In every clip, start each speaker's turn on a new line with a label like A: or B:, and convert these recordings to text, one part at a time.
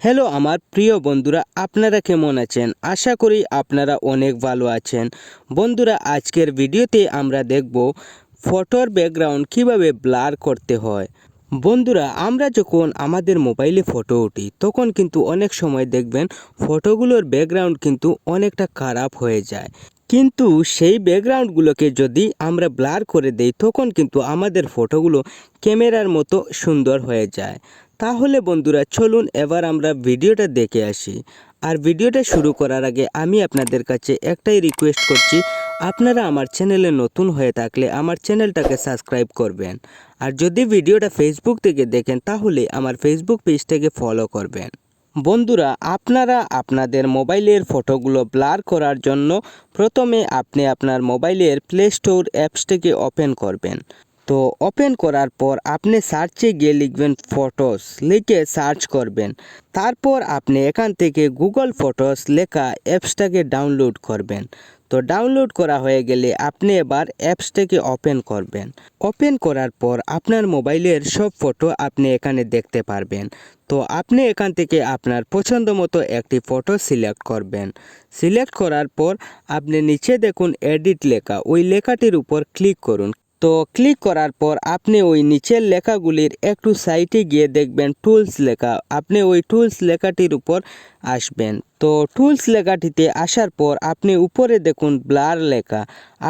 A: Hello আমার প্রিয় বন্ধুরা, আপনারা কেমন আছেন? আশা করি আপনারা অনেক ভালো আছেন। বন্ধুরা, আজকের ভিডিওতে আমরা দেখব ফটোর ব্যাকগ্রাউন্ড কিভাবে ব্লার করতে হয়। বন্ধুরা, আমরা যখন আমাদের মোবাইলে ফটো উঠি তখন কিন্তু অনেক সময় দেখবেন ফটোগুলোর ব্যাকগ্রাউন্ড কিন্তু অনেকটা খারাপ হয়ে যায়। কিন্তু সেই ব্যাকগ্রাউন্ডগুলোকে যদি আমরা ব্লার করে দেই তখন কিন্তু আমাদের ফটোগুলো ক্যামেরার মতো সুন্দর হয়ে যায়। তাহলে বন্ধুরা, চলুন এবার আমরা ভিডিওটা দেখে আসি। আর ভিডিওটা শুরু করার আগে আমি আপনাদের কাছে একটাই রিকোয়েস্ট করছি, আপনারা আমার চ্যানেলে নতুন হয়ে থাকলে আমার চ্যানেলটাকে সাবস্ক্রাইব করবেন। আর যদি ভিডিওটা ফেসবুক থেকে দেখেন তাহলে আমার ফেসবুক পেজটাকে ফলো করবেন। বন্ধুরা, আপনারা আপনাদের মোবাইলের ফটোগুলো ব্লার করার জন্য প্রথমে আপনি আপনার মোবাইলের প্লে স্টোর অ্যাপসটাকে ওপেন করবেন। তো ওপেন করার পর আপনি সার্চে গিয়ে লিখবেন ফটোস, লিখে সার্চ করবেন। তারপর আপনি এখান থেকে গুগল ফটোস লেখা অ্যাপসটাকে ডাউনলোড করবেন। তো ডাউনলোড করা হয়ে গেলে আপনি এবার অ্যাপসটাকে ওপেন করবেন। ওপেন করার পর আপনার মোবাইলের সব ফটো আপনি এখানে দেখতে পারবেন। তো আপনি এখান থেকে আপনার পছন্দ মতো একটি ফটো সিলেক্ট করবেন। সিলেক্ট করার পর আপনি নিচে দেখুন এডিট লেখা, ওই লেখাটির উপর ক্লিক করুন। তো ক্লিক করার পর আপনি ওই নিচের লেখাগুলির একটু সাইডে গিয়ে দেখবেন টুলস লেখা, আপনি ওই টুলস লেখাটির উপর আসবেন। তো টুলস লেখাটিতে আসার পর আপনি উপরে দেখুন ব্লার লেখা,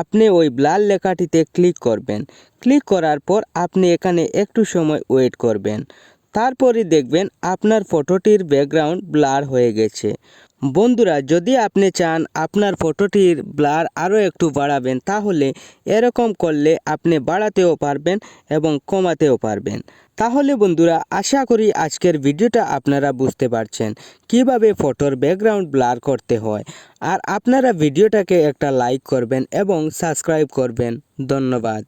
A: আপনি ওই ব্লার লেখাটিতে ক্লিক করবেন। ক্লিক করার পর আপনি এখানে একটু সময় ওয়েট করবেন। তারপরে দেখবেন আপনার ফটোটির ব্যাকগ্রাউন্ড ব্লার হয়ে গেছে। বন্ধুরা, যদি আপনি চান আপনার ফটোটির ব্লার আরও একটু বাড়াবেন তাহলে এরকম করলে আপনি বাড়াতেও পারবেন এবং কমাতেও পারবেন। তাহলে বন্ধুরা, আশা করি আজকের ভিডিওটা আপনারা বুঝতে পারছেন কিভাবে ফটোর ব্যাকগ্রাউন্ড ব্লার করতে হয়। আর আপনারা ভিডিওটাকে একটা লাইক করবেন এবং সাবস্ক্রাইব করবেন। ধন্যবাদ।